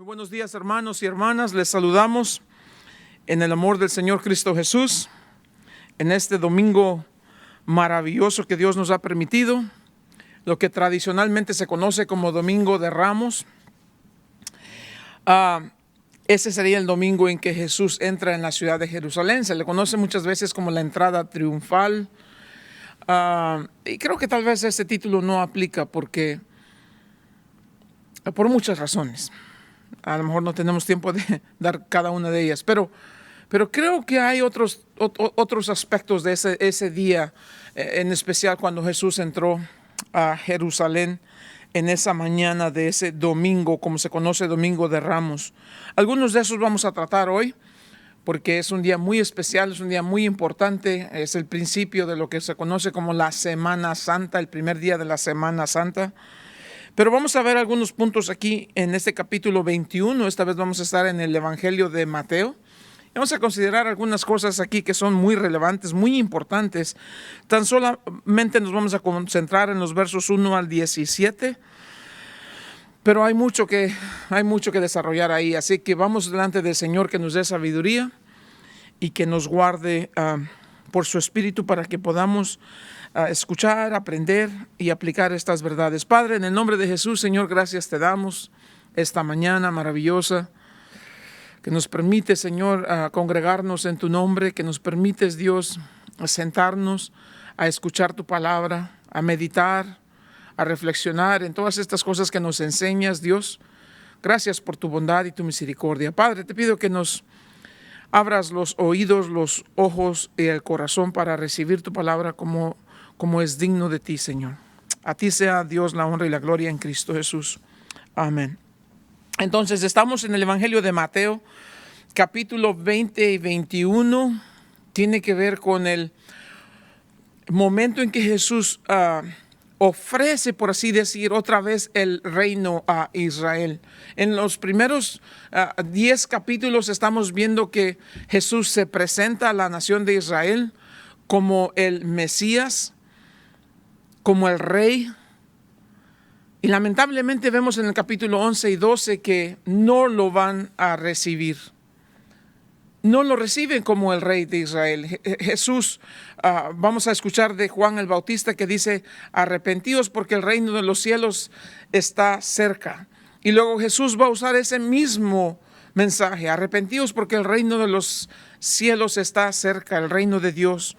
Muy buenos días, hermanos y hermanas. Les saludamos en el amor del Señor Cristo Jesús en este domingo maravilloso que Dios nos ha permitido, lo que tradicionalmente se conoce como Domingo de Ramos. Ese sería el domingo en que Jesús entra en la ciudad de Jerusalén. Se le conoce muchas veces como la entrada triunfal. Y creo que tal vez este título no aplica por muchas razones. A lo mejor no tenemos tiempo de dar cada una de ellas, pero creo que hay otros aspectos de ese día, en especial cuando Jesús entró a Jerusalén en esa mañana de ese domingo, como se conoce, Domingo de Ramos. Algunos de esos vamos a tratar hoy, porque es un día muy especial, es un día muy importante, es el principio de lo que se conoce como la Semana Santa, el primer día de la Semana Santa. Pero vamos a ver algunos puntos aquí en este capítulo 21. Esta vez vamos a estar en el Evangelio de Mateo. Vamos a considerar algunas cosas aquí que son muy relevantes, muy importantes. Tan solamente nos vamos a concentrar en los versos 1 al 17. Pero hay mucho que desarrollar ahí. Así que vamos delante del Señor que nos dé sabiduría y que nos guarde por su Espíritu para que podamos escuchar, aprender y aplicar estas verdades. Padre, en el nombre de Jesús, Señor, gracias te damos esta mañana maravillosa que nos permite, Señor, congregarnos en tu nombre, que nos permites, Dios, sentarnos a escuchar tu palabra, a meditar, a reflexionar en todas estas cosas que nos enseñas, Dios. Gracias por tu bondad y tu misericordia. Padre, te pido que nos abras los oídos, los ojos y el corazón para recibir tu palabra como es digno de ti, Señor. A ti sea, Dios, la honra y la gloria en Cristo Jesús. Amén. Entonces, estamos en el Evangelio de Mateo, capítulo 20 y 21. Tiene que ver con el momento en que Jesús ofrece, por así decir, otra vez el reino a Israel. En los primeros 10 capítulos estamos viendo que Jesús se presenta a la nación de Israel como el Mesías, como el rey. Y lamentablemente vemos en el capítulo 11 y 12 que no lo van a recibir. No lo reciben como el rey de Israel. Jesús, vamos a escuchar de Juan el Bautista que dice: arrepentíos porque el reino de los cielos está cerca. Y luego Jesús va a usar ese mismo mensaje: arrepentíos porque el reino de los cielos está cerca, el reino de Dios.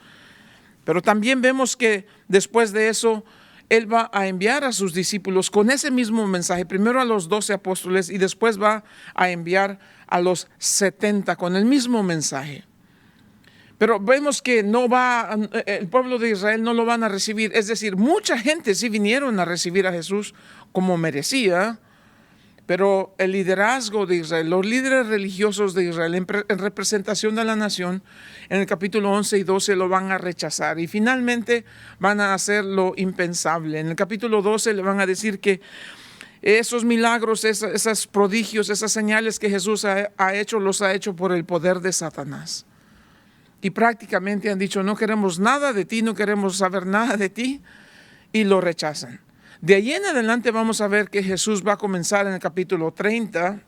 Pero también vemos que después de eso, Él va a enviar a sus discípulos con ese mismo mensaje, primero a los 12 apóstoles y después va a enviar a los 70 con el mismo mensaje. Pero vemos que el pueblo de Israel no lo van a recibir. Es decir, mucha gente sí vinieron a recibir a Jesús como merecía, pero el liderazgo de Israel, los líderes religiosos de Israel en representación de la nación, en el capítulo 11 y 12 lo van a rechazar y finalmente van a hacer lo impensable. En el capítulo 12 le van a decir que esos milagros, esos prodigios, esas señales que Jesús ha hecho, los ha hecho por el poder de Satanás. Y prácticamente han dicho: no queremos nada de ti, no queremos saber nada de ti, y lo rechazan. De ahí en adelante vamos a ver que Jesús va a comenzar en el capítulo 13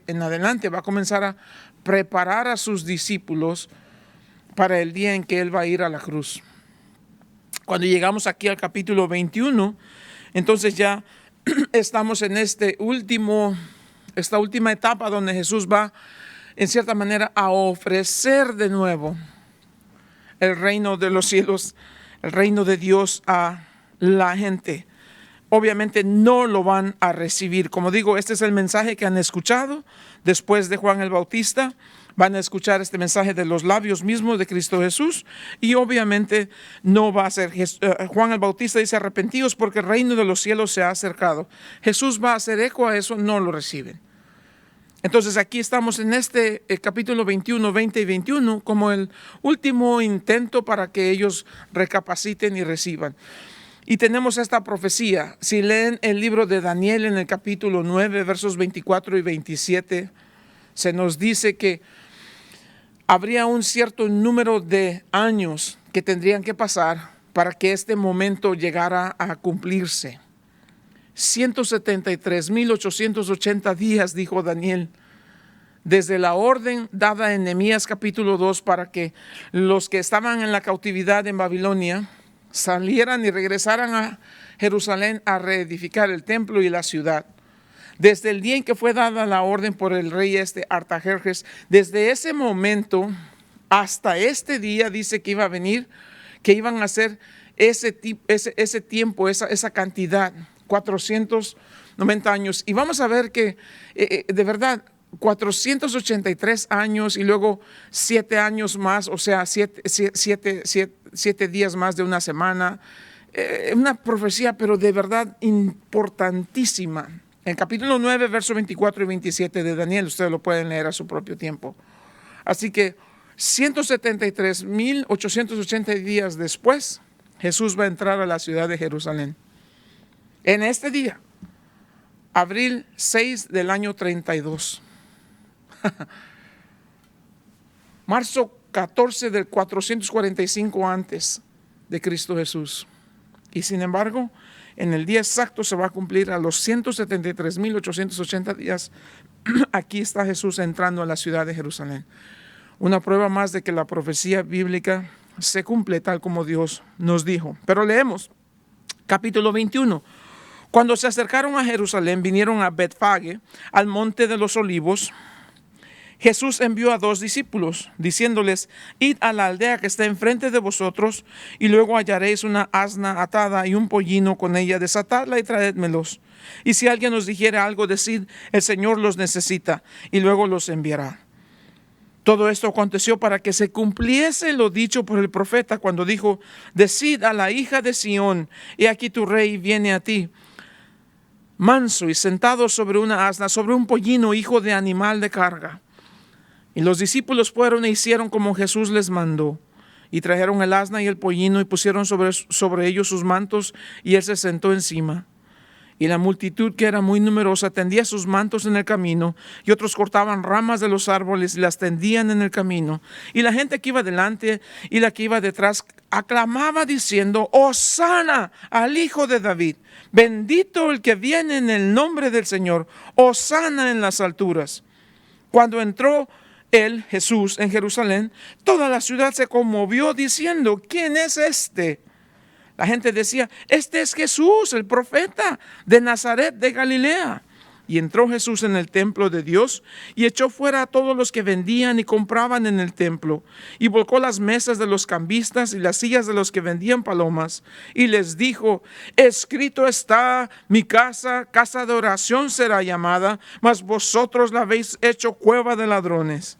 en adelante, va a comenzar a preparar a sus discípulos para el día en que Él va a ir a la cruz. Cuando llegamos aquí al capítulo 21, entonces ya estamos en esta última etapa donde Jesús va, en cierta manera, a ofrecer de nuevo el reino de los cielos, el reino de Dios a la gente. Obviamente no lo van a recibir. Como digo, este es el mensaje que han escuchado después de Juan el Bautista. Van a escuchar este mensaje de los labios mismos de Cristo Jesús y obviamente no va a ser. Juan el Bautista dice: arrepentíos porque el reino de los cielos se ha acercado. Jesús va a hacer eco a eso, no lo reciben. Entonces aquí estamos en este capítulo 21, 20 y 21 como el último intento para que ellos recapaciten y reciban. Y tenemos esta profecía. Si leen el libro de Daniel en el capítulo 9, versos 24 y 27, se nos dice que habría un cierto número de años que tendrían que pasar para que este momento llegara a cumplirse. 173,880 días, dijo Daniel, desde la orden dada en Nehemías capítulo 2 para que los que estaban en la cautividad en Babilonia salieran y regresaran a Jerusalén a reedificar el templo y la ciudad. Desde el día en que fue dada la orden por el rey Artajerjes, desde ese momento hasta este día dice que iba a venir, que iban a hacer ese tiempo, esa cantidad, 490 años. Y vamos a ver que de verdad 483 años y luego 7 años más, o sea, 7 días más de una semana. Una profecía, pero de verdad importantísima. En capítulo 9, versos 24 y 27 de Daniel, ustedes lo pueden leer a su propio tiempo. Así que 173,880 días después, Jesús va a entrar a la ciudad de Jerusalén. En este día, abril 6 del año 32. Marzo 14 del 445 antes de Cristo Jesús. Y sin embargo, en el día exacto se va a cumplir a los 173,880 días. Aquí está Jesús entrando a la ciudad de Jerusalén. Una prueba más de que la profecía bíblica se cumple tal como Dios nos dijo. Pero leemos capítulo 21. Cuando se acercaron a Jerusalén, vinieron a Betfage, al monte de los olivos. Jesús envió a 2 discípulos, diciéndoles: id a la aldea que está enfrente de vosotros, y luego hallaréis una asna atada y un pollino con ella, desatadla y traédmelos. Y si alguien os dijere algo, decid: el Señor los necesita, y luego los enviará. Todo esto aconteció para que se cumpliese lo dicho por el profeta, cuando dijo: decid a la hija de Sión, he aquí tu rey viene a ti, manso y sentado sobre una asna, sobre un pollino, hijo de animal de carga. Y los discípulos fueron e hicieron como Jesús les mandó. Y trajeron el asna y el pollino y pusieron sobre ellos sus mantos, y él se sentó encima. Y la multitud, que era muy numerosa, tendía sus mantos en el camino, y otros cortaban ramas de los árboles y las tendían en el camino. Y la gente que iba delante y la que iba detrás aclamaba diciendo: Hosana al Hijo de David, bendito el que viene en el nombre del Señor, Hosana en las alturas. Cuando entró él, Jesús, en Jerusalén, toda la ciudad se conmovió diciendo: ¿quién es este? La gente decía: este es Jesús, el profeta de Nazaret de Galilea. Y entró Jesús en el templo de Dios y echó fuera a todos los que vendían y compraban en el templo, y volcó las mesas de los cambistas y las sillas de los que vendían palomas, y les dijo: escrito está, mi casa, casa de oración será llamada, mas vosotros la habéis hecho cueva de ladrones.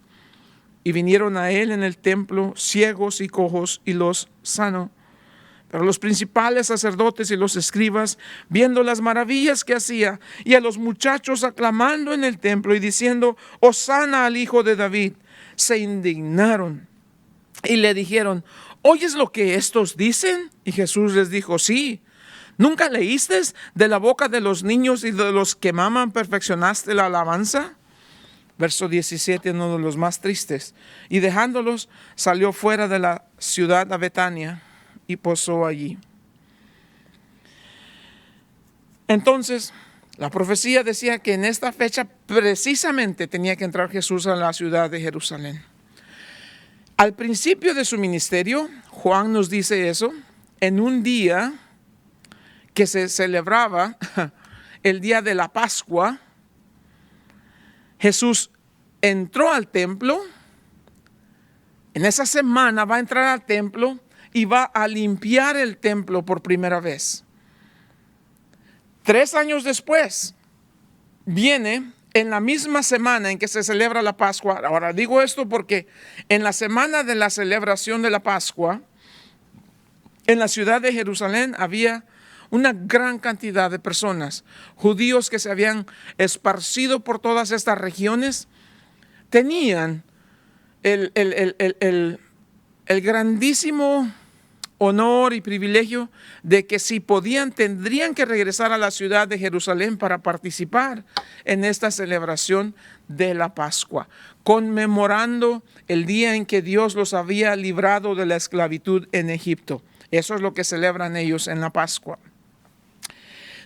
Y vinieron a él en el templo ciegos y cojos, y los sanó. Pero los principales sacerdotes y los escribas, viendo las maravillas que hacía, y a los muchachos aclamando en el templo y diciendo: Hosana al Hijo de David, se indignaron y le dijeron: ¿oyes lo que estos dicen? Y Jesús les dijo: sí. ¿Nunca leíste de la boca de los niños y de los que maman perfeccionaste la alabanza? Verso 17, uno de los más tristes. Y dejándolos, salió fuera de la ciudad a Betania y posó allí. Entonces, la profecía decía que en esta fecha precisamente tenía que entrar Jesús a la ciudad de Jerusalén. Al principio de su ministerio, Juan nos dice eso, en un día que se celebraba el día de la Pascua. Jesús entró al templo. En esa semana va a entrar al templo y va a limpiar el templo por primera vez. 3 años después, viene en la misma semana en que se celebra la Pascua. Ahora digo esto porque en la semana de la celebración de la Pascua, en la ciudad de Jerusalén había una gran cantidad de personas, judíos que se habían esparcido por todas estas regiones, tenían el grandísimo honor y privilegio de que si podían, tendrían que regresar a la ciudad de Jerusalén para participar en esta celebración de la Pascua, conmemorando el día en que Dios los había librado de la esclavitud en Egipto. Eso es lo que celebran ellos en la Pascua.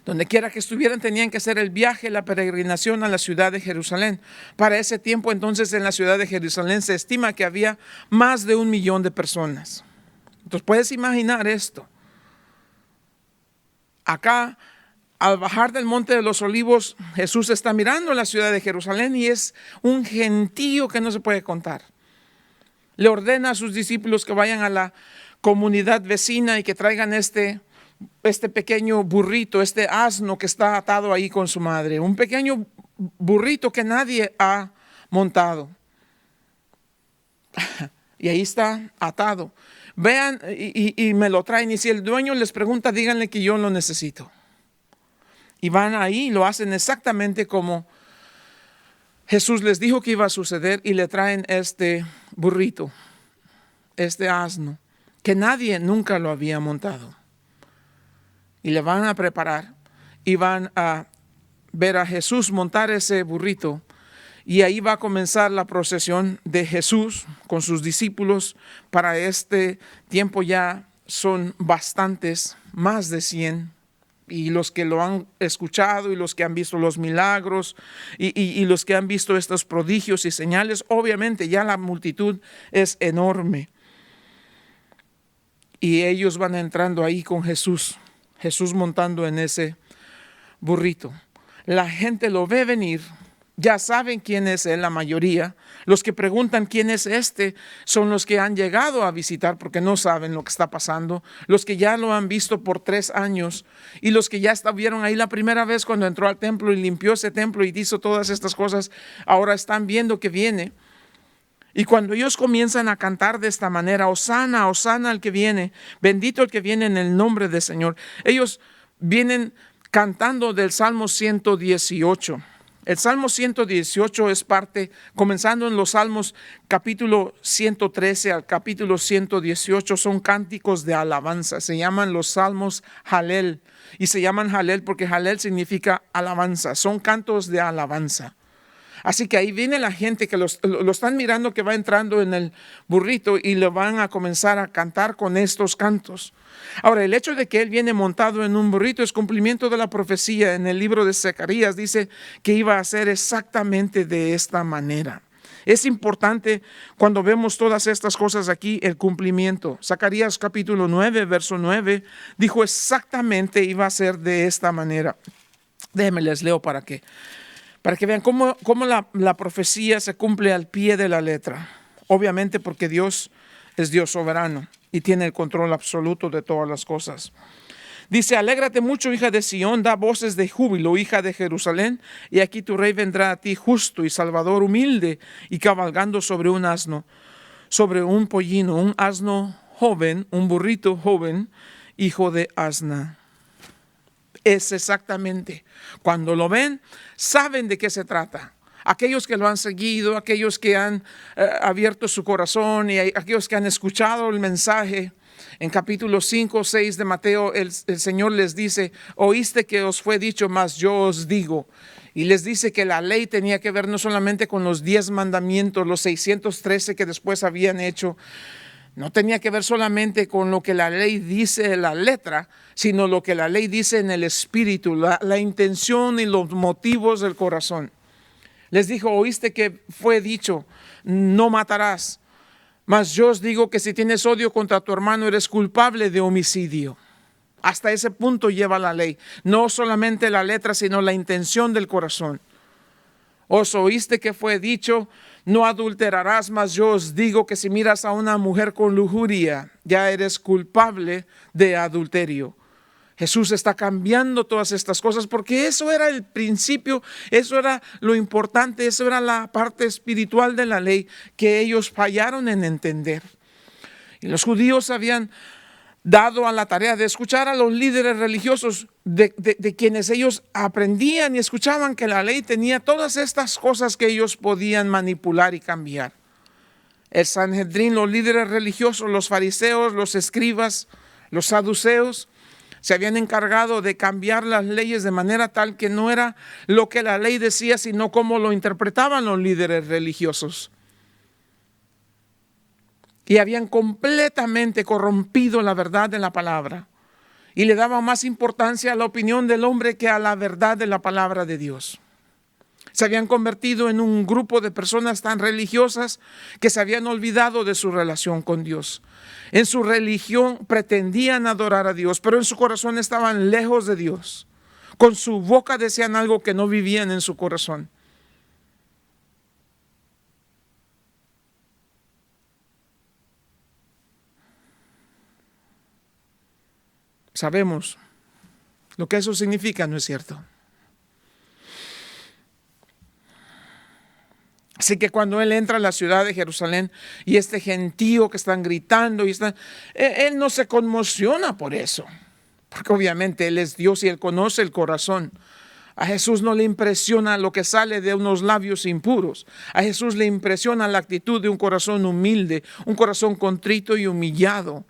Donde quiera que estuvieran tenían que hacer el viaje, la peregrinación a la ciudad de Jerusalén. Para ese tiempo entonces en la ciudad de Jerusalén se estima que había más de 1 millón de personas. Entonces puedes imaginar esto. Acá, al bajar del Monte de los Olivos, Jesús está mirando la ciudad de Jerusalén y es un gentío que no se puede contar. Le ordena a sus discípulos que vayan a la comunidad vecina y que traigan este pequeño burrito, este asno que está atado ahí con su madre. Un pequeño burrito que nadie ha montado. Y ahí está atado. Vean y me lo traen. Y si el dueño les pregunta, díganle que yo lo necesito. Y van ahí y lo hacen exactamente como Jesús les dijo que iba a suceder y le traen este burrito, este asno, que nadie nunca lo había montado. Y le van a preparar y van a ver a Jesús montar ese burrito. Y ahí va a comenzar la procesión de Jesús con sus discípulos. Para este tiempo ya son bastantes, más de 100. Y los que lo han escuchado y los que han visto los milagros y los que han visto estos prodigios y señales, obviamente ya la multitud es enorme. Y ellos van entrando ahí con Jesús, Jesús montando en ese burrito. La gente lo ve venir. Ya saben quién es él, la mayoría. Los que preguntan quién es este son los que han llegado a visitar porque no saben lo que está pasando. Los que ya lo han visto por 3 años y los que ya estuvieron ahí la primera vez cuando entró al templo y limpió ese templo y hizo todas estas cosas, ahora están viendo que viene. Y cuando ellos comienzan a cantar de esta manera, Hosana, Hosana al que viene, bendito el que viene en el nombre del Señor, ellos vienen cantando del Salmo 118. El Salmo 118 es parte, comenzando en los Salmos capítulo 113 al capítulo 118, son cánticos de alabanza. Se llaman los Salmos Halel. Y se llaman Halel porque Halel significa alabanza. Son cantos de alabanza. Así que ahí viene la gente que lo están mirando que va entrando en el burrito y le van a comenzar a cantar con estos cantos. Ahora, el hecho de que él viene montado en un burrito es cumplimiento de la profecía. En el libro de Zacarías dice que iba a ser exactamente de esta manera. Es importante cuando vemos todas estas cosas aquí, el cumplimiento. Zacarías capítulo 9, verso 9, dijo exactamente iba a ser de esta manera. Déjenme les leo para que vean cómo la profecía se cumple al pie de la letra. Obviamente porque Dios es Dios soberano y tiene el control absoluto de todas las cosas. Dice, alégrate mucho, hija de Sión, da voces de júbilo, hija de Jerusalén, y aquí tu rey vendrá a ti justo y salvador, humilde y cabalgando sobre un asno, sobre un pollino, un asno joven, un burrito joven, hijo de asna. Es exactamente, cuando lo ven, saben de qué se trata. Aquellos que lo han seguido, aquellos que han abierto su corazón y aquellos que han escuchado el mensaje. En capítulo 5, 6 de Mateo, el Señor les dice, oíste que os fue dicho, mas yo os digo. Y les dice que la ley tenía que ver no solamente con los 10 mandamientos, los 613 que después habían hecho. No tenía que ver solamente con lo que la ley dice en la letra, sino lo que la ley dice en el espíritu, la intención y los motivos del corazón. Les dijo, oíste que fue dicho, no matarás. Mas yo os digo que si tienes odio contra tu hermano, eres culpable de homicidio. Hasta ese punto lleva la ley. No solamente la letra, sino la intención del corazón. Os oíste que fue dicho, no adulterarás, mas yo os digo que si miras a una mujer con lujuria, ya eres culpable de adulterio. Jesús está cambiando todas estas cosas porque eso era el principio, eso era lo importante, eso era la parte espiritual de la ley que ellos fallaron en entender. Y los judíos habían dado a la tarea de escuchar a los líderes religiosos de quienes ellos aprendían y escuchaban que la ley tenía todas estas cosas que ellos podían manipular y cambiar. El Sanhedrín, los líderes religiosos, los fariseos, los escribas, los saduceos, se habían encargado de cambiar las leyes de manera tal que no era lo que la ley decía, sino cómo lo interpretaban los líderes religiosos. Y habían completamente corrompido la verdad de la palabra. y le daban más importancia a la opinión del hombre que a la verdad de la palabra de Dios. Se habían convertido en un grupo de personas tan religiosas que se habían olvidado de su relación con Dios. En su religión pretendían adorar a Dios, pero en su corazón estaban lejos de Dios. Con su boca decían algo que no vivían en su corazón. Sabemos lo que eso significa, ¿no es cierto? Así que cuando él entra a la ciudad de Jerusalén y este gentío que están gritando, él no se conmociona por eso, porque obviamente él es Dios y él conoce el corazón. A Jesús no le impresiona lo que sale de unos labios impuros. A Jesús le impresiona la actitud de un corazón humilde, un corazón contrito y humillado.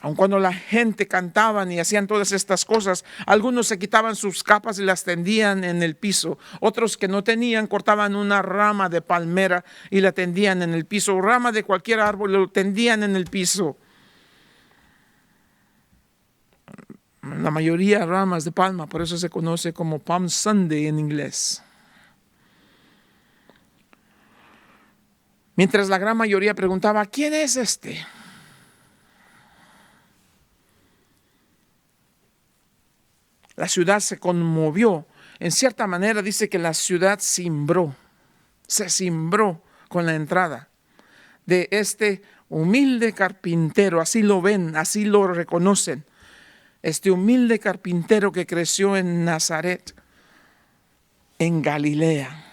Aun cuando la gente cantaban y hacían todas estas cosas, algunos se quitaban sus capas y las tendían en el piso. Otros que no tenían cortaban una rama de palmera y la tendían en el piso. Rama de cualquier árbol lo tendían en el piso. La mayoría ramas de palma, por eso se conoce como Palm Sunday en inglés. Mientras la gran mayoría preguntaba, ¿quién es este? La ciudad se conmovió. En cierta manera dice que la ciudad se cimbró con la entrada de este humilde carpintero. Así lo ven, así lo reconocen. Este humilde carpintero que creció en Nazaret, en Galilea.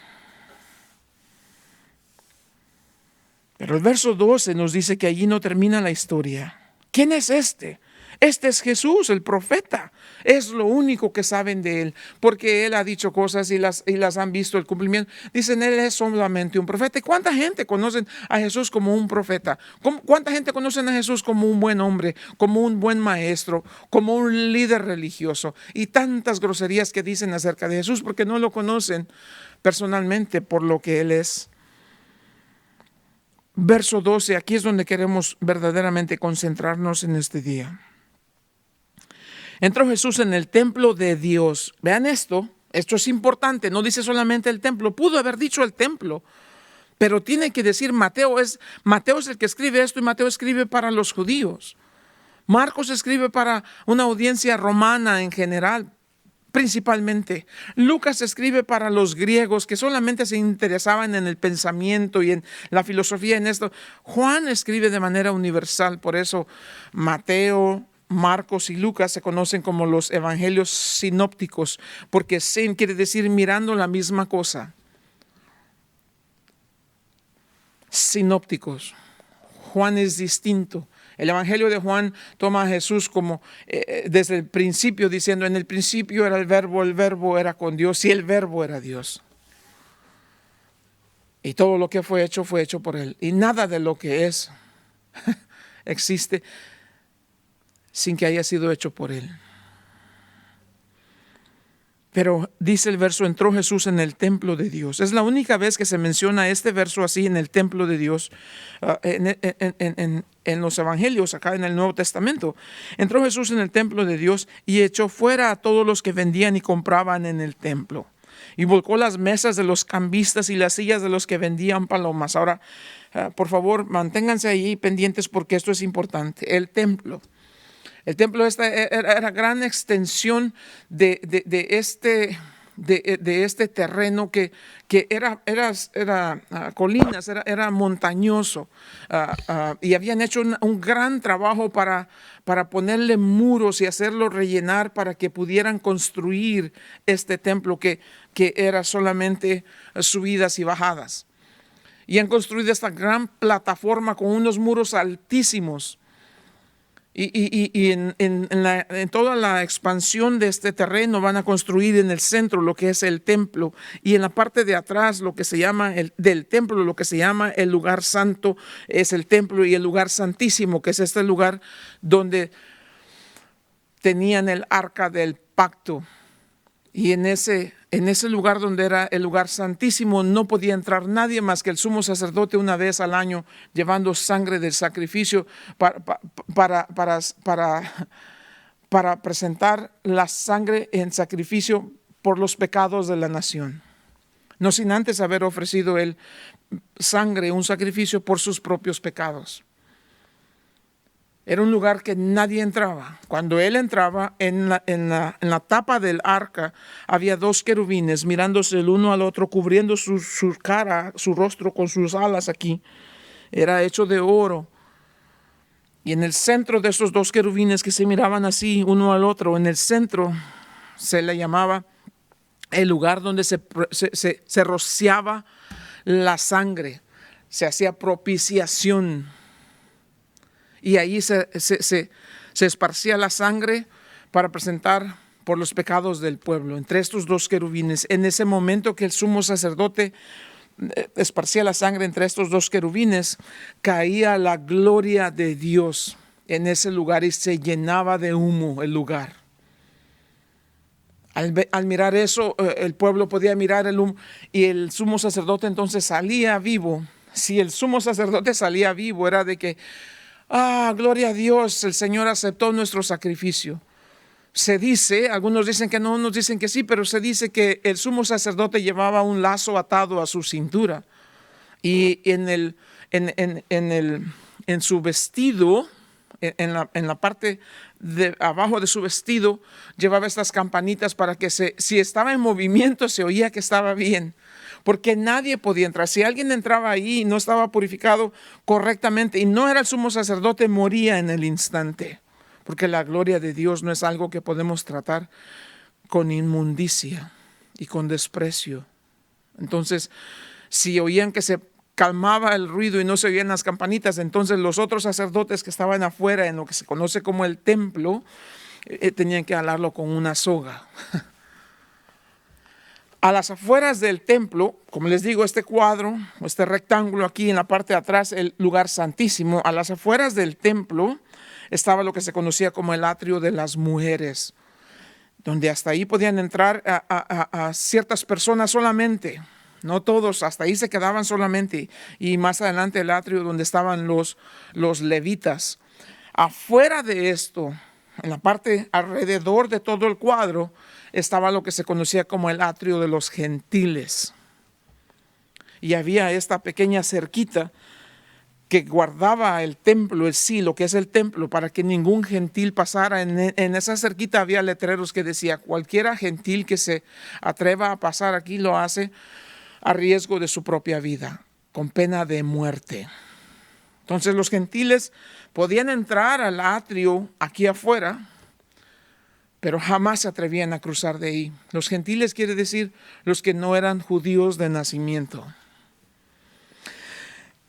Pero el verso 12 nos dice que allí no termina la historia. ¿Quién es este? Este es Jesús, el profeta. Es lo único que saben de él, porque él ha dicho cosas y las han visto el cumplimiento. Dicen, él es solamente un profeta. ¿Y cuánta gente conocen a Jesús como un profeta? ¿Cuánta gente conocen a Jesús como un buen hombre, como un buen maestro, como un líder religioso? Y tantas groserías que dicen acerca de Jesús porque no lo conocen personalmente por lo que él es. Verso 12, aquí es donde queremos verdaderamente concentrarnos en este día. Entró Jesús en el templo de Dios. Vean esto es importante, no dice solamente el templo, pudo haber dicho el templo, pero tiene que decir Mateo es el que escribe esto y Mateo escribe para los judíos. Marcos escribe para una audiencia romana en general, principalmente. Lucas escribe para los griegos que solamente se interesaban en el pensamiento y en la filosofía, en esto. Juan escribe de manera universal, por eso Mateo, Marcos y Lucas se conocen como los evangelios sinópticos, porque sin quiere decir mirando la misma cosa. Sinópticos. Juan es distinto. El evangelio de Juan toma a Jesús como desde el principio diciendo, en el principio era el verbo era con Dios y el verbo era Dios. Y todo lo que fue hecho por él. Y nada de lo que es existe sin que haya sido hecho por él. Pero dice el verso, entró Jesús en el templo de Dios. Es la única vez que se menciona este verso así en el templo de Dios, en los evangelios, acá en el Nuevo Testamento. Entró Jesús en el templo de Dios y echó fuera a todos los que vendían y compraban en el templo. Y volcó las mesas de los cambistas y las sillas de los que vendían palomas. Ahora, por favor, manténganse ahí pendientes porque esto es importante. El templo era gran extensión de este terreno que era colinas, era montañoso, y habían hecho un gran trabajo para ponerle muros y hacerlo rellenar para que pudieran construir este templo que era solamente subidas y bajadas. Y han construido esta gran plataforma con unos muros altísimos. Y en toda la expansión de este terreno van a construir en el centro lo que es el templo y en la parte de atrás lo que se llama del templo, lo que se llama el lugar santo es el templo y el lugar santísimo, que es este lugar donde tenían el arca del pacto. Y en ese en ese lugar donde era el lugar santísimo no podía entrar nadie más que el sumo sacerdote una vez al año, llevando sangre del sacrificio para presentar la sangre en sacrificio por los pecados de la nación. No sin antes haber ofrecido él sangre, un sacrificio por sus propios pecados. Era un lugar que nadie entraba. Cuando él entraba, en la tapa del arca había 2 querubines mirándose el uno al otro, cubriendo su cara, su rostro con sus alas aquí. Era hecho de oro. Y en el centro de esos 2 querubines que se miraban así uno al otro, en el centro se le llamaba el lugar donde se rociaba la sangre, se hacía propiciación. Y ahí se esparcía la sangre para presentar por los pecados del pueblo. Entre estos 2 querubines, en ese momento que el sumo sacerdote esparcía la sangre entre estos 2 querubines, caía la gloria de Dios en ese lugar y se llenaba de humo el lugar. Al mirar eso, el pueblo podía mirar el humo y el sumo sacerdote entonces salía vivo. Si el sumo sacerdote salía vivo, era de que, gloria a Dios, el Señor aceptó nuestro sacrificio. Se dice, algunos dicen que no, unos dicen que sí, pero se dice que el sumo sacerdote llevaba un lazo atado a su cintura y en su vestido, en la parte de abajo de su vestido, llevaba estas campanitas para que si estaba en movimiento se oía que estaba bien. Porque nadie podía entrar. Si alguien entraba ahí y no estaba purificado correctamente y no era el sumo sacerdote, moría en el instante. Porque la gloria de Dios no es algo que podemos tratar con inmundicia y con desprecio. Entonces, si oían que se calmaba el ruido y no se oían las campanitas, entonces los otros sacerdotes que estaban afuera en lo que se conoce como el templo, tenían que jalarlo con una soga. A las afueras del templo, como les digo, este cuadro, este rectángulo aquí en la parte de atrás, el lugar santísimo, a las afueras del templo estaba lo que se conocía como el atrio de las mujeres, donde hasta ahí podían entrar a ciertas personas solamente, no todos, hasta ahí se quedaban solamente, y más adelante el atrio donde estaban los levitas. Afuera de esto, en la parte alrededor de todo el cuadro, estaba lo que se conocía como el atrio de los gentiles. Y había esta pequeña cerquita que guardaba el templo, el silo, que es el templo, para que ningún gentil pasara. En esa cerquita había letreros que decía, cualquiera gentil que se atreva a pasar aquí lo hace a riesgo de su propia vida, con pena de muerte. Entonces los gentiles podían entrar al atrio aquí afuera, pero jamás se atrevían a cruzar de ahí. Los gentiles quiere decir los que no eran judíos de nacimiento.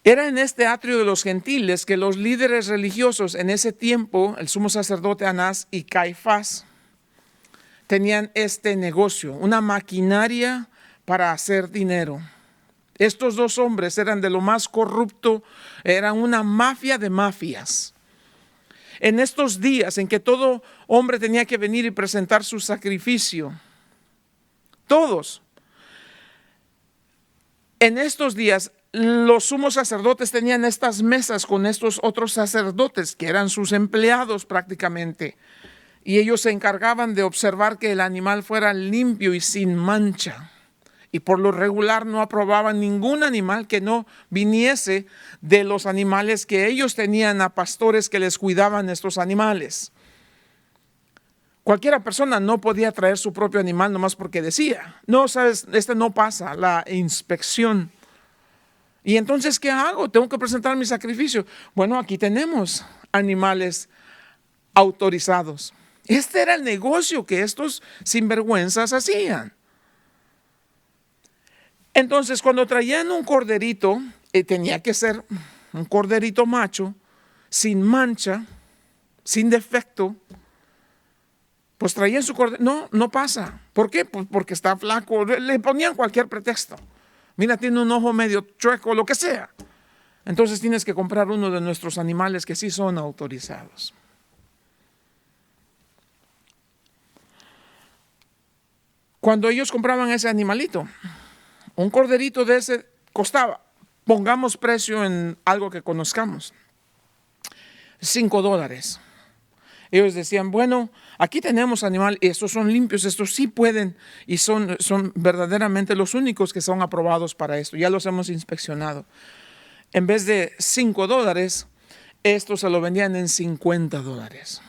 Era en este atrio de los gentiles que los líderes religiosos en ese tiempo, el sumo sacerdote Anás y Caifás, tenían este negocio, una maquinaria para hacer dinero. Estos 2 hombres eran de lo más corrupto, eran una mafia de mafias. En estos días en que todo hombre tenía que venir y presentar su sacrificio, todos, en estos días los sumos sacerdotes tenían estas mesas con estos otros sacerdotes que eran sus empleados prácticamente, y ellos se encargaban de observar que el animal fuera limpio y sin mancha. Y por lo regular no aprobaban ningún animal que no viniese de los animales que ellos tenían a pastores que les cuidaban estos animales. Cualquiera persona no podía traer su propio animal nomás porque decía, no, sabes, no pasa la inspección. Y entonces, ¿qué hago? Tengo que presentar mi sacrificio. Bueno, aquí tenemos animales autorizados. Este era el negocio que estos sinvergüenzas hacían. Entonces, cuando traían un corderito, tenía que ser un corderito macho, sin mancha, sin defecto, pues traían su corderito. No pasa. ¿Por qué? Pues porque está flaco. Le ponían cualquier pretexto. Mira, tiene un ojo medio chueco, lo que sea. Entonces tienes que comprar uno de nuestros animales que sí son autorizados. Cuando ellos compraban ese animalito, un corderito de ese costaba, pongamos precio en algo que conozcamos, $5. Ellos decían, bueno, aquí tenemos animal, estos son limpios, estos sí pueden y son verdaderamente los únicos que son aprobados para esto. Ya los hemos inspeccionado. En vez de $5, estos se lo vendían en $50.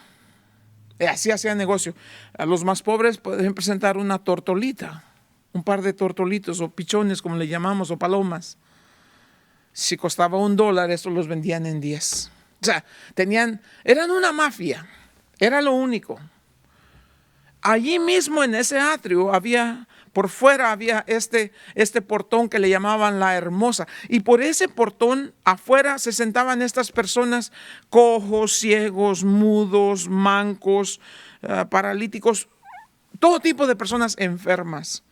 Y así hacían negocio. A los más pobres pueden presentar una tortolita, un par de tortolitos o pichones como le llamamos, o palomas. Si costaba $1, estos los vendían en 10. O sea, eran una mafia. Era lo único. Allí mismo en ese atrio por fuera había este portón que le llamaban La Hermosa. Y por ese portón afuera se sentaban estas personas cojos, ciegos, mudos, mancos, paralíticos, todo tipo de personas enfermas.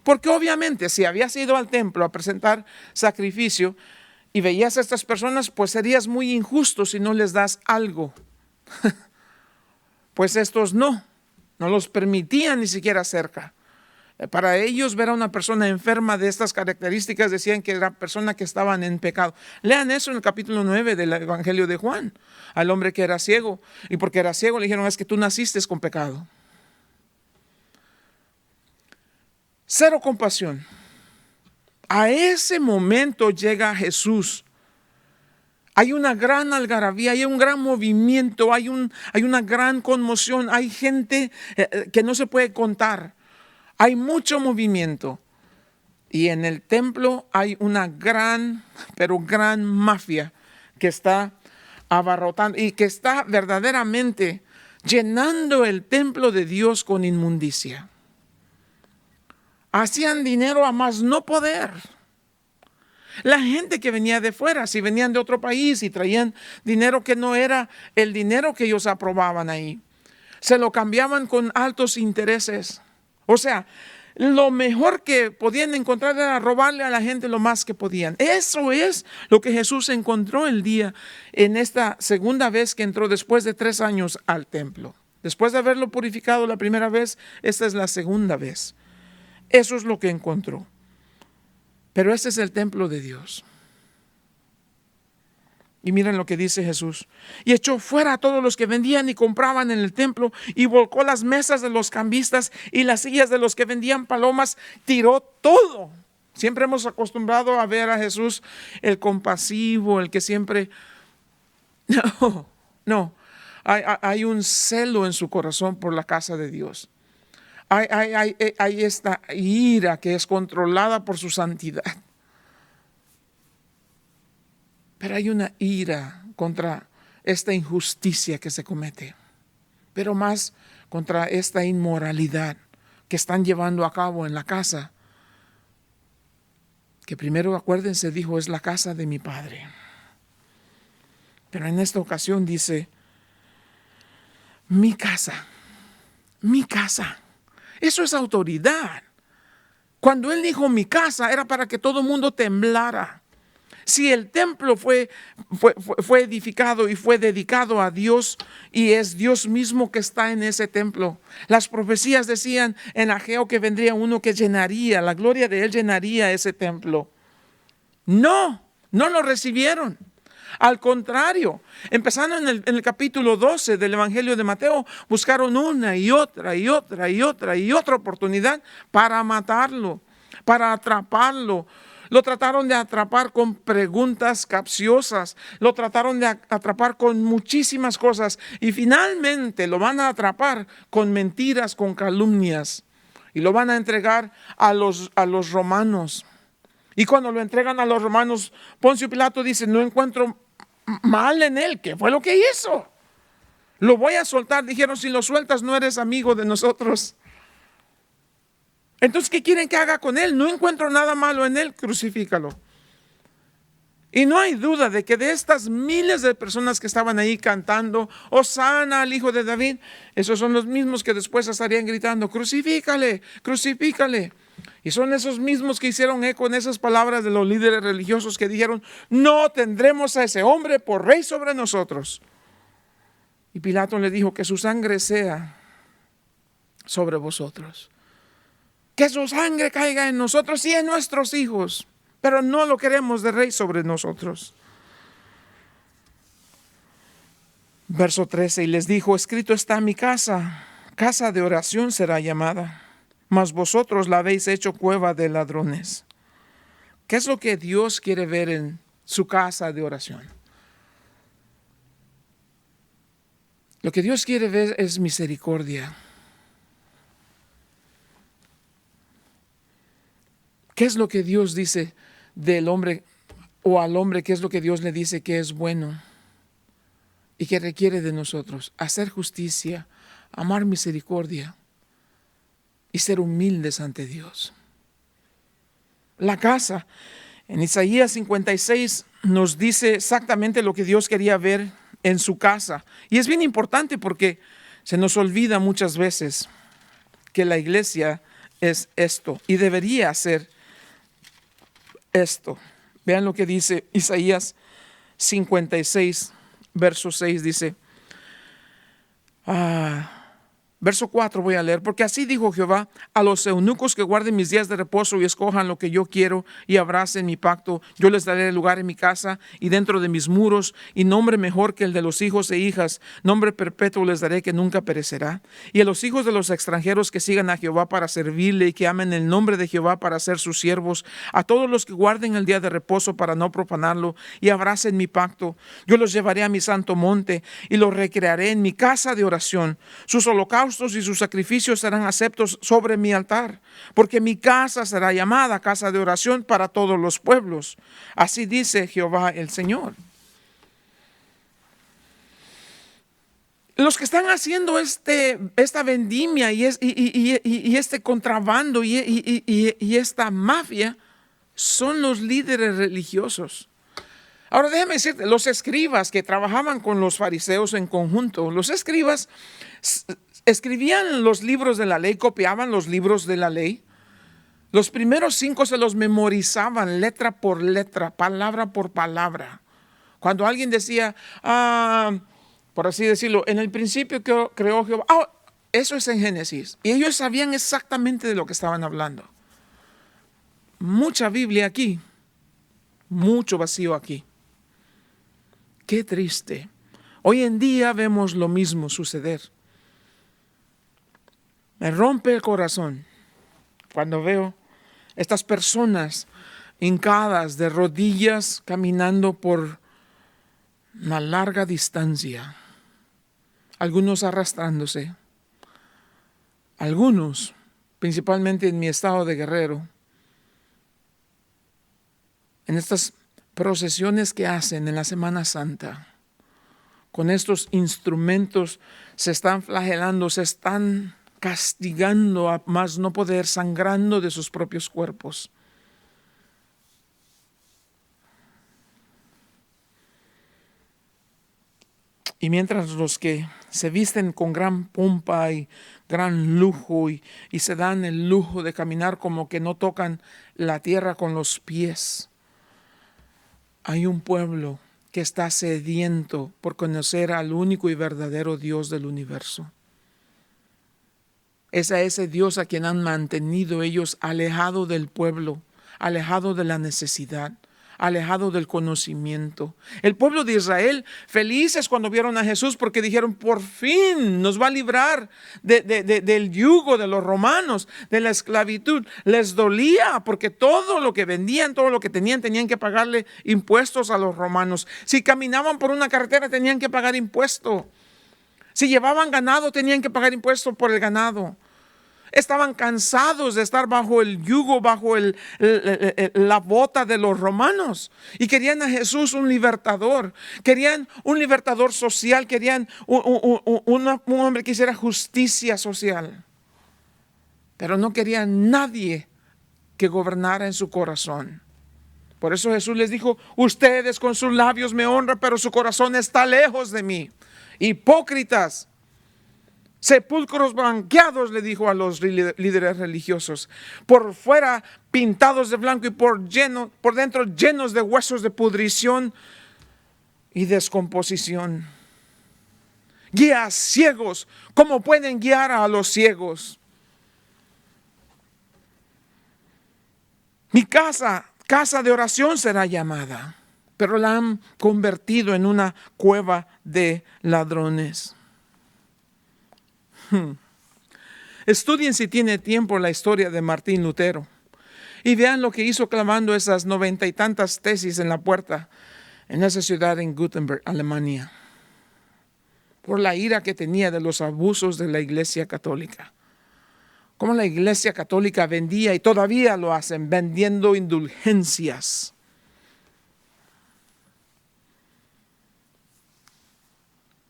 Porque obviamente si habías ido al templo a presentar sacrificio y veías a estas personas, pues serías muy injusto si no les das algo. Pues estos no los permitían ni siquiera cerca. Para ellos ver a una persona enferma de estas características decían que era persona que estaban en pecado. Lean eso en el capítulo 9 del Evangelio de Juan, al hombre que era ciego. Y porque era ciego le dijeron, es que tú naciste con pecado. Cero compasión. A ese momento llega Jesús. Hay una gran algarabía, hay un gran movimiento, hay una gran conmoción, hay gente que no se puede contar. Hay mucho movimiento. Y en el templo hay una gran mafia que está abarrotando y que está verdaderamente llenando el templo de Dios con inmundicia. Hacían dinero a más no poder. La gente que venía de fuera, si venían de otro país y traían dinero que no era el dinero que ellos aprobaban ahí, se lo cambiaban con altos intereses. O sea, lo mejor que podían encontrar era robarle a la gente lo más que podían. Eso es lo que Jesús encontró en esta segunda vez que entró después de 3 años al templo. Después de haberlo purificado la primera vez, esta es la segunda vez. Eso es lo que encontró. Pero este es el templo de Dios. Y miren lo que dice Jesús. Y echó fuera a todos los que vendían y compraban en el templo y volcó las mesas de los cambistas y las sillas de los que vendían palomas. Tiró todo. Siempre hemos acostumbrado a ver a Jesús el compasivo, el que siempre... No. Hay un celo en su corazón por la casa de Dios. Hay esta ira que es controlada por su santidad. Pero hay una ira contra esta injusticia que se comete. Pero más contra esta inmoralidad que están llevando a cabo en la casa. Que primero, acuérdense, dijo, es la casa de mi Padre. Pero en esta ocasión dice, mi casa, mi casa. Eso es autoridad. Cuando él dijo mi casa, era para que todo el mundo temblara. Si el templo fue edificado y fue dedicado a Dios, y es Dios mismo que está en ese templo. Las profecías decían en Ageo que vendría uno que llenaría, la gloria de él llenaría ese templo. No lo recibieron. Al contrario, empezando en el capítulo 12 del Evangelio de Mateo, buscaron una y otra oportunidad para matarlo, para atraparlo. Lo trataron de atrapar con preguntas capciosas, lo trataron de atrapar con muchísimas cosas y finalmente lo van a atrapar con mentiras, con calumnias y lo van a entregar a los romanos. Y cuando lo entregan a los romanos, Poncio Pilato dice, no encuentro mal en él. ¿Qué fue lo que hizo? Lo voy a soltar. Dijeron, si lo sueltas no eres amigo de nosotros. Entonces, ¿qué quieren que haga con él? No encuentro nada malo en él, crucifícalo. Y no hay duda de que de estas miles de personas que estaban ahí cantando, Hosana al Hijo de David, esos son los mismos que después estarían gritando, crucifícale, crucifícale. Y son esos mismos que hicieron eco en esas palabras de los líderes religiosos que dijeron, no tendremos a ese hombre por rey sobre nosotros. Y Pilato le dijo que su sangre sea sobre vosotros. Que su sangre caiga en nosotros y en nuestros hijos, pero no lo queremos de rey sobre nosotros. Verso 13, y les dijo, escrito está: mi casa, casa de oración será llamada, mas vosotros la habéis hecho cueva de ladrones. ¿Qué es lo que Dios quiere ver en su casa de oración? Lo que Dios quiere ver es misericordia. ¿Qué es lo que Dios dice del hombre o al hombre? ¿Qué es lo que Dios le dice que es bueno y que requiere de nosotros? Hacer justicia, amar misericordia y ser humildes ante Dios. La casa, en Isaías 56 nos dice exactamente lo que Dios quería ver en su casa. Y es bien importante porque se nos olvida muchas veces que la iglesia es esto y debería ser esto. Vean lo que dice Isaías 56, verso 6, dice, verso 4 voy a leer, porque así dijo Jehová: a los eunucos que guarden mis días de reposo y escojan lo que yo quiero y abracen mi pacto, yo les daré lugar en mi casa y dentro de mis muros, y nombre mejor que el de los hijos e hijas, nombre perpetuo les daré que nunca perecerá. Y a los hijos de los extranjeros que sigan a Jehová para servirle y que amen el nombre de Jehová para ser sus siervos, a todos los que guarden el día de reposo para no profanarlo y abracen mi pacto, yo los llevaré a mi santo monte y los recrearé en mi casa de oración. Sus holocaustos y sus sacrificios serán aceptos sobre mi altar, porque mi casa será llamada casa de oración para todos los pueblos. Así dice Jehová el Señor. Los que están haciendo esta vendimia y este contrabando y esta mafia son los líderes religiosos. Ahora déjame decirte, los escribas que trabajaban con los fariseos en conjunto, los escribas escribían los libros de la ley, copiaban los libros de la ley. Los primeros 5 se los memorizaban letra por letra, palabra por palabra. Cuando alguien decía, por así decirlo, en el principio creó Jehová, eso es en Génesis. Y ellos sabían exactamente de lo que estaban hablando. Mucha Biblia aquí, mucho vacío aquí. Qué triste. Hoy en día vemos lo mismo suceder. Me rompe el corazón cuando veo estas personas hincadas de rodillas caminando por una larga distancia, algunos arrastrándose, algunos, principalmente en mi estado de Guerrero, en estas procesiones que hacen en la Semana Santa, con estos instrumentos se están flagelando, se están castigando a más no poder, sangrando de sus propios cuerpos. Y mientras los que se visten con gran pompa y gran lujo y se dan el lujo de caminar como que no tocan la tierra con los pies, hay un pueblo que está sediento por conocer al único y verdadero Dios del universo. Es a ese Dios a quien han mantenido ellos alejado del pueblo, alejado de la necesidad, alejado del conocimiento. El pueblo de Israel felices cuando vieron a Jesús porque dijeron, por fin nos va a librar del yugo de los romanos, de la esclavitud. Les dolía porque todo lo que vendían, todo lo que tenían que pagarle impuestos a los romanos. Si caminaban por una carretera tenían que pagar impuesto. Si llevaban ganado tenían que pagar impuesto por el ganado. Estaban cansados de estar bajo el yugo, bajo la bota de los romanos. Y querían a Jesús un libertador. Querían un libertador social. Querían un hombre que hiciera justicia social. Pero no querían nadie que gobernara en su corazón. Por eso Jesús les dijo, ustedes con sus labios me honran, pero su corazón está lejos de mí. Hipócritas. Sepulcros blanqueados, le dijo a los líderes religiosos, por fuera pintados de blanco y por dentro llenos de huesos de pudrición y descomposición. Guías ciegos, ¿cómo pueden guiar a los ciegos? Mi casa, casa de oración será llamada, pero la han convertido en una cueva de ladrones. Estudien si tiene tiempo la historia de Martín Lutero y vean lo que hizo clamando esas 90 y tantas tesis en la puerta en esa ciudad en Gutenberg, Alemania, por la ira que tenía de los abusos de la Iglesia Católica. Cómo la Iglesia Católica vendía, y todavía lo hacen, vendiendo indulgencias.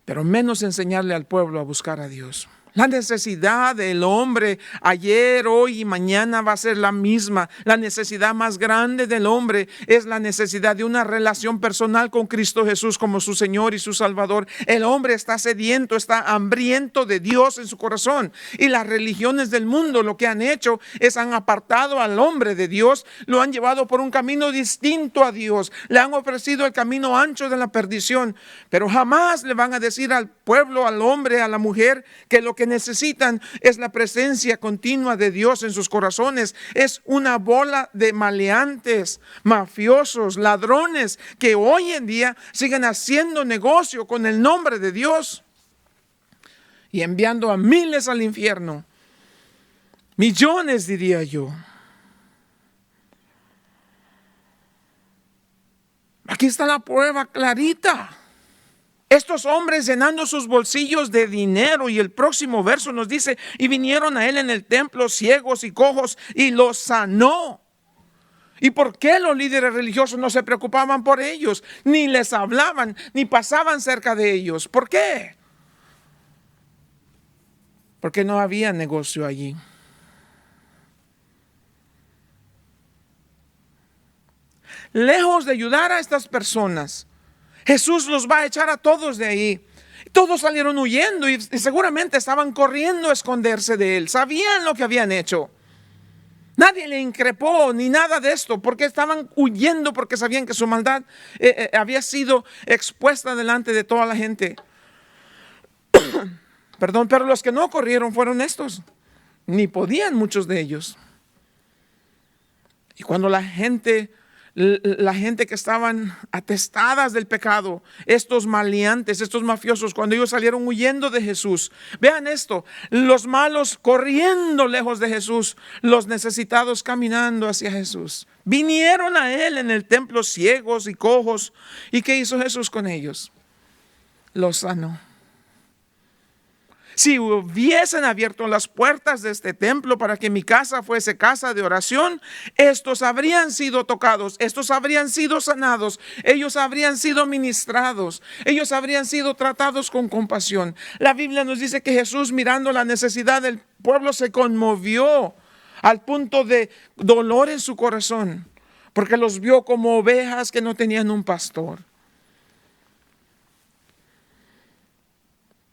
Pero menos enseñarle al pueblo a buscar a Dios. La necesidad del hombre ayer, hoy y mañana va a ser la misma. La necesidad más grande del hombre es la necesidad de una relación personal con Cristo Jesús como su Señor y su Salvador. El hombre está sediento, está hambriento de Dios en su corazón. Y las religiones del mundo lo que han hecho es han apartado al hombre de Dios, lo han llevado por un camino distinto a Dios. Le han ofrecido el camino ancho de la perdición, pero jamás le van a decir al pueblo, al hombre, a la mujer, que lo que necesitan es la presencia continua de Dios en sus corazones. Es una bola de maleantes, mafiosos, ladrones que hoy en día siguen haciendo negocio con el nombre de Dios y enviando a miles al infierno. Millones, diría yo. Aquí está la prueba clarita. Estos hombres llenando sus bolsillos de dinero, y el próximo verso nos dice, y vinieron a él en el templo ciegos y cojos y los sanó. ¿Y por qué los líderes religiosos no se preocupaban por ellos? Ni les hablaban, ni pasaban cerca de ellos. ¿Por qué? Porque no había negocio allí. Lejos de ayudar a estas personas, Jesús los va a echar a todos de ahí. Todos salieron huyendo y seguramente estaban corriendo a esconderse de él. Sabían lo que habían hecho. Nadie le increpó ni nada de esto, porque estaban huyendo, porque sabían que su maldad había sido expuesta delante de toda la gente. Perdón, pero los que no corrieron fueron estos. Ni podían muchos de ellos. Y cuando la gente que estaban atestadas del pecado, estos maleantes, estos mafiosos, cuando ellos salieron huyendo de Jesús, vean esto, los malos corriendo lejos de Jesús, los necesitados caminando hacia Jesús, vinieron a él en el templo ciegos y cojos. ¿Y qué hizo Jesús con ellos? Los sanó. Si hubiesen abierto las puertas de este templo para que mi casa fuese casa de oración, estos habrían sido tocados, estos habrían sido sanados, ellos habrían sido ministrados, ellos habrían sido tratados con compasión. La Biblia nos dice que Jesús, mirando la necesidad del pueblo, se conmovió al punto de dolor en su corazón, porque los vio como ovejas que no tenían un pastor.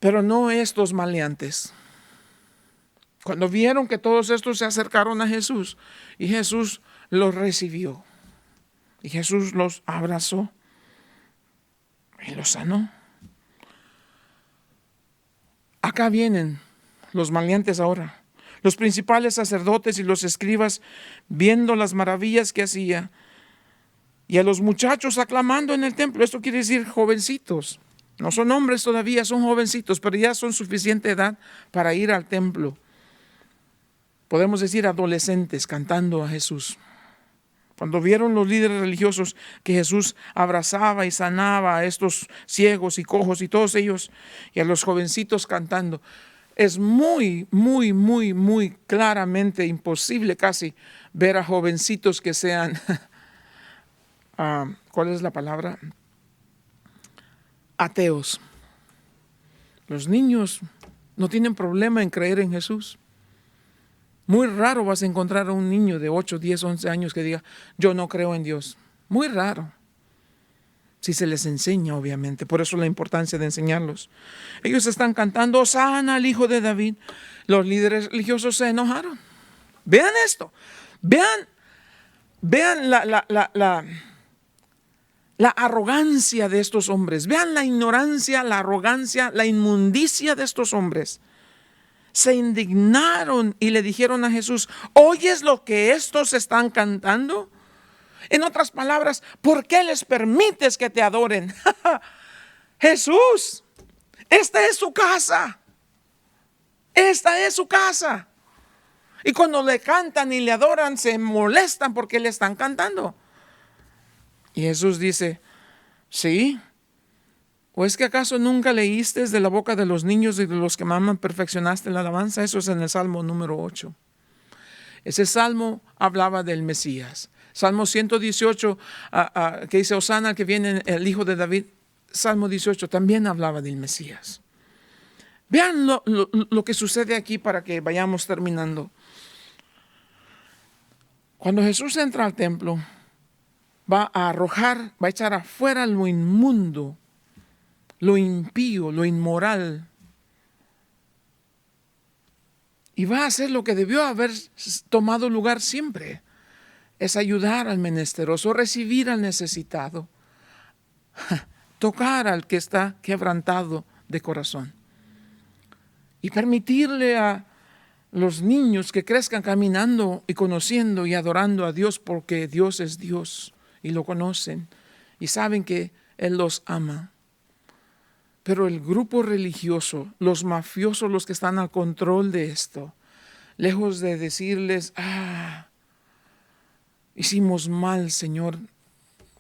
Pero no estos maleantes. Cuando vieron que todos estos se acercaron a Jesús, y Jesús los recibió, y Jesús los abrazó y los sanó. Acá vienen los maleantes ahora. Los principales sacerdotes y los escribas, viendo las maravillas que hacía, y a los muchachos aclamando en el templo. Esto quiere decir jovencitos. No son hombres todavía, son jovencitos, pero ya son suficiente edad para ir al templo. Podemos decir adolescentes cantando a Jesús. Cuando vieron los líderes religiosos que Jesús abrazaba y sanaba a estos ciegos y cojos y todos ellos, y a los jovencitos cantando, es muy claramente imposible casi ver a jovencitos que sean, ¿cuál es la palabra? Ateos. Los niños no tienen problema en creer en Jesús. Muy raro vas a encontrar a un niño de 8, 10, 11 años que diga, yo no creo en Dios. Muy raro. Si se les enseña, obviamente. Por eso la importancia de enseñarlos. Ellos están cantando, Hosana al Hijo de David. Los líderes religiosos se enojaron. Vean esto. Vean la arrogancia de estos hombres. Vean la ignorancia, la arrogancia, la inmundicia de estos hombres. se indignaron y le dijeron a Jesús: ¿oyes lo que estos están cantando? En otras palabras, ¿por qué les permites que te adoren? Jesús, esta es su casa. Esta es su casa. Y cuando le cantan y le adoran, se molestan porque le están cantando. Y Jesús dice: ¿sí? ¿O es que acaso nunca leíste de la boca de los niños y de los que maman perfeccionaste la alabanza? Eso es en el Salmo número 8. Ese salmo hablaba del Mesías. Salmo 118, que dice: Hosana, que viene el hijo de David. Salmo 18 también hablaba del Mesías. Vean lo que sucede aquí para que vayamos terminando. Cuando Jesús entra al templo, va a arrojar, va a echar afuera lo inmundo, lo impío, lo inmoral. Y va a hacer lo que debió haber tomado lugar siempre. Es ayudar al menesteroso, recibir al necesitado, tocar al que está quebrantado de corazón. Y permitirle a los niños que crezcan caminando y conociendo y adorando a Dios, porque Dios es Dios y lo conocen y saben que Él los ama. Pero el grupo religioso, los mafiosos, los que están al control de esto, lejos de decirles: hicimos mal, Señor,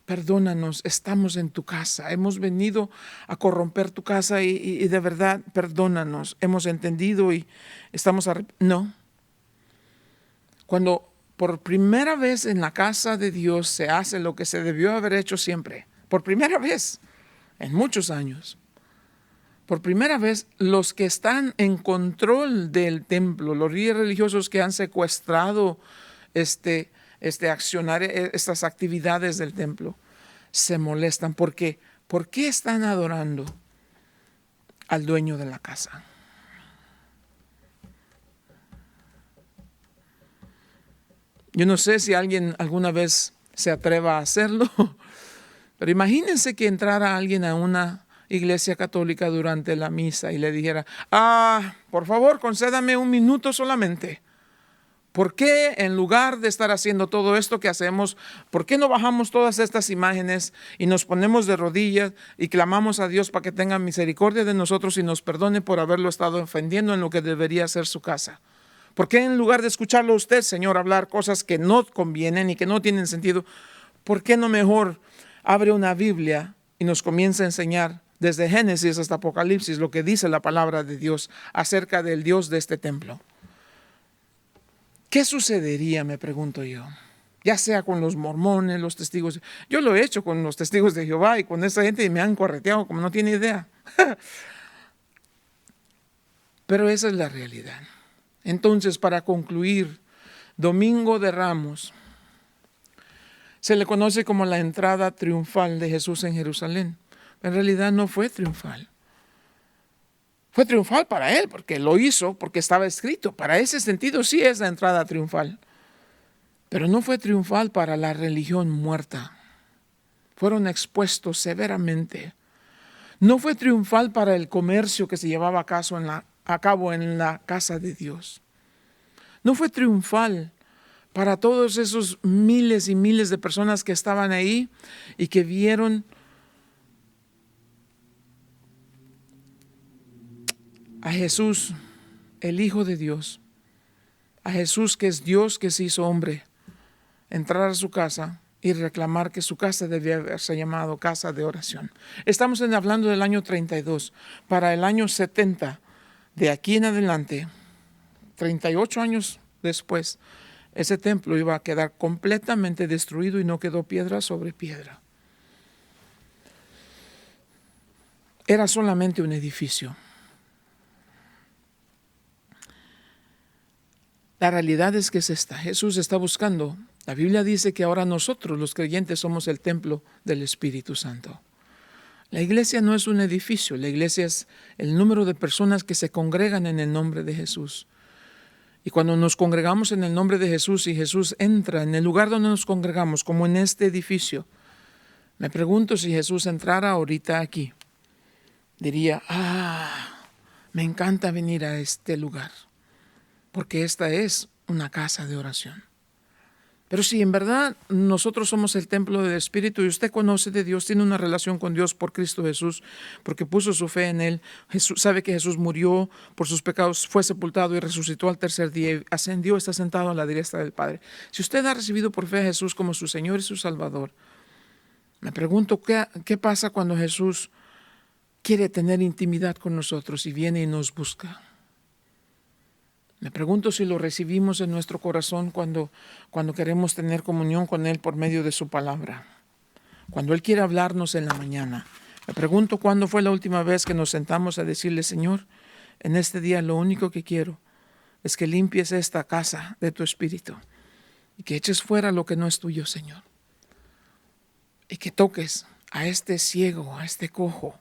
perdónanos, estamos en tu casa, hemos venido a corromper tu casa y de verdad perdónanos, hemos entendido y estamos no. Cuando por primera vez en la casa de Dios se hace lo que se debió haber hecho siempre, por primera vez en muchos años, por primera vez los que están en control del templo, los líderes religiosos que han secuestrado accionar estas actividades del templo, se molestan porque ¿por qué están adorando al dueño de la casa? Yo no sé si alguien alguna vez se atreva a hacerlo, pero imagínense que entrara alguien a una iglesia católica durante la misa y le dijera: por favor, concédame un minuto solamente. ¿Por qué en lugar de estar haciendo todo esto que hacemos, por qué no bajamos todas estas imágenes y nos ponemos de rodillas y clamamos a Dios para que tenga misericordia de nosotros y nos perdone por haberlo estado ofendiendo en lo que debería ser su casa? ¿Por qué en lugar de escucharlo a usted, Señor, hablar cosas que no convienen y que no tienen sentido, por qué no mejor abre una Biblia y nos comienza a enseñar desde Génesis hasta Apocalipsis lo que dice la palabra de Dios acerca del Dios de este templo? ¿Qué sucedería, me pregunto yo? Ya sea con los mormones, los testigos. Yo lo he hecho con los testigos de Jehová y con esa gente y me han correteado como no tiene idea. Pero esa es la realidad. Entonces, para concluir, Domingo de Ramos se le conoce como la entrada triunfal de Jesús en Jerusalén. En realidad no fue triunfal. Fue triunfal para él porque lo hizo, porque estaba escrito. Para ese sentido sí es la entrada triunfal. Pero no fue triunfal para la religión muerta. Fueron expuestos severamente. No fue triunfal para el comercio que se llevaba a cabo en la casa de Dios. No fue triunfal para todos esos miles y miles de personas que estaban ahí y que vieron a Jesús, el Hijo de Dios, a Jesús que es Dios que se hizo hombre, entrar a su casa y reclamar que su casa debía haberse llamado casa de oración. Estamos hablando del año 32. Para el año 70, de aquí en adelante, 38 años después, ese templo iba a quedar completamente destruido y no quedó piedra sobre piedra. Era solamente un edificio. La realidad es que es esta. Jesús está buscando. La Biblia dice que ahora nosotros, los creyentes, somos el templo del Espíritu Santo. La iglesia no es un edificio. La iglesia es el número de personas que se congregan en el nombre de Jesús. Y cuando nos congregamos en el nombre de Jesús y Jesús entra en el lugar donde nos congregamos, como en este edificio, me pregunto si Jesús entrara ahorita aquí, diría: Me encanta venir a este lugar, porque esta es una casa de oración. Pero si en verdad nosotros somos el templo del Espíritu y usted conoce de Dios, tiene una relación con Dios por Cristo Jesús, porque puso su fe en Él, sabe que Jesús murió por sus pecados, fue sepultado y resucitó al tercer día y ascendió, está sentado a la diestra del Padre. Si usted ha recibido por fe a Jesús como su Señor y su Salvador, me pregunto qué pasa cuando Jesús quiere tener intimidad con nosotros y viene y nos busca. Me pregunto si lo recibimos en nuestro corazón cuando queremos tener comunión con Él por medio de su palabra. Cuando Él quiere hablarnos en la mañana. Me pregunto cuándo fue la última vez que nos sentamos a decirle, Señor, en este día lo único que quiero es que limpies esta casa de tu Espíritu y que eches fuera lo que no es tuyo, Señor. Y que toques a este ciego, a este cojo.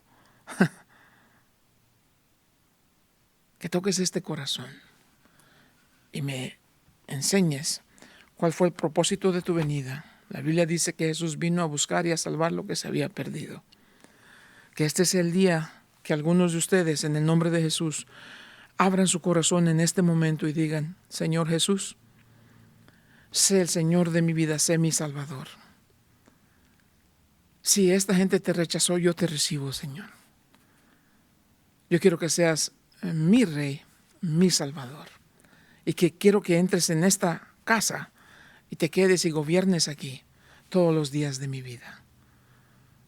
Que toques este corazón. Y me enseñes cuál fue el propósito de tu venida. La Biblia dice que Jesús vino a buscar y a salvar lo que se había perdido. Que este es el día que algunos de ustedes, en el nombre de Jesús, abran su corazón en este momento y digan, Señor Jesús, sé el Señor de mi vida, sé mi Salvador. Si esta gente te rechazó, yo te recibo, Señor. Yo quiero que seas mi Rey, mi Salvador. Y que quiero que entres en esta casa y te quedes y gobiernes aquí todos los días de mi vida.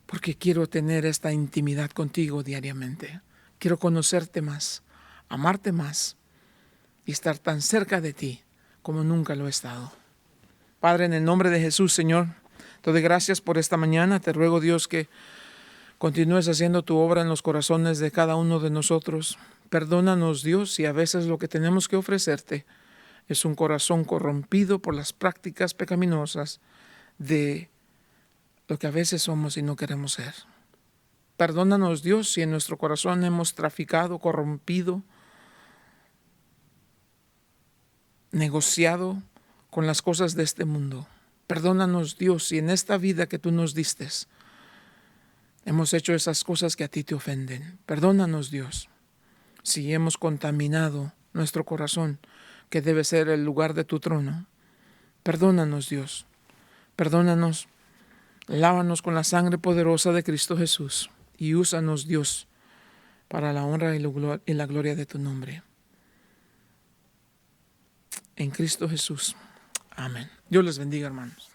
Porque quiero tener esta intimidad contigo diariamente. Quiero conocerte más, amarte más y estar tan cerca de ti como nunca lo he estado. Padre, en el nombre de Jesús, Señor, te doy gracias por esta mañana. Te ruego, Dios, que continúes haciendo tu obra en los corazones de cada uno de nosotros. Perdónanos, Dios, si a veces lo que tenemos que ofrecerte es un corazón corrompido por las prácticas pecaminosas de lo que a veces somos y no queremos ser. Perdónanos, Dios, si en nuestro corazón hemos traficado, corrompido, negociado con las cosas de este mundo. Perdónanos, Dios, si en esta vida que tú nos diste hemos hecho esas cosas que a ti te ofenden. Perdónanos, Dios, si hemos contaminado nuestro corazón, que debe ser el lugar de tu trono. Perdónanos, Dios. Perdónanos. Lávanos con la sangre poderosa de Cristo Jesús y úsanos, Dios, para la honra y la gloria de tu nombre. En Cristo Jesús. Amén. Dios les bendiga, hermanos.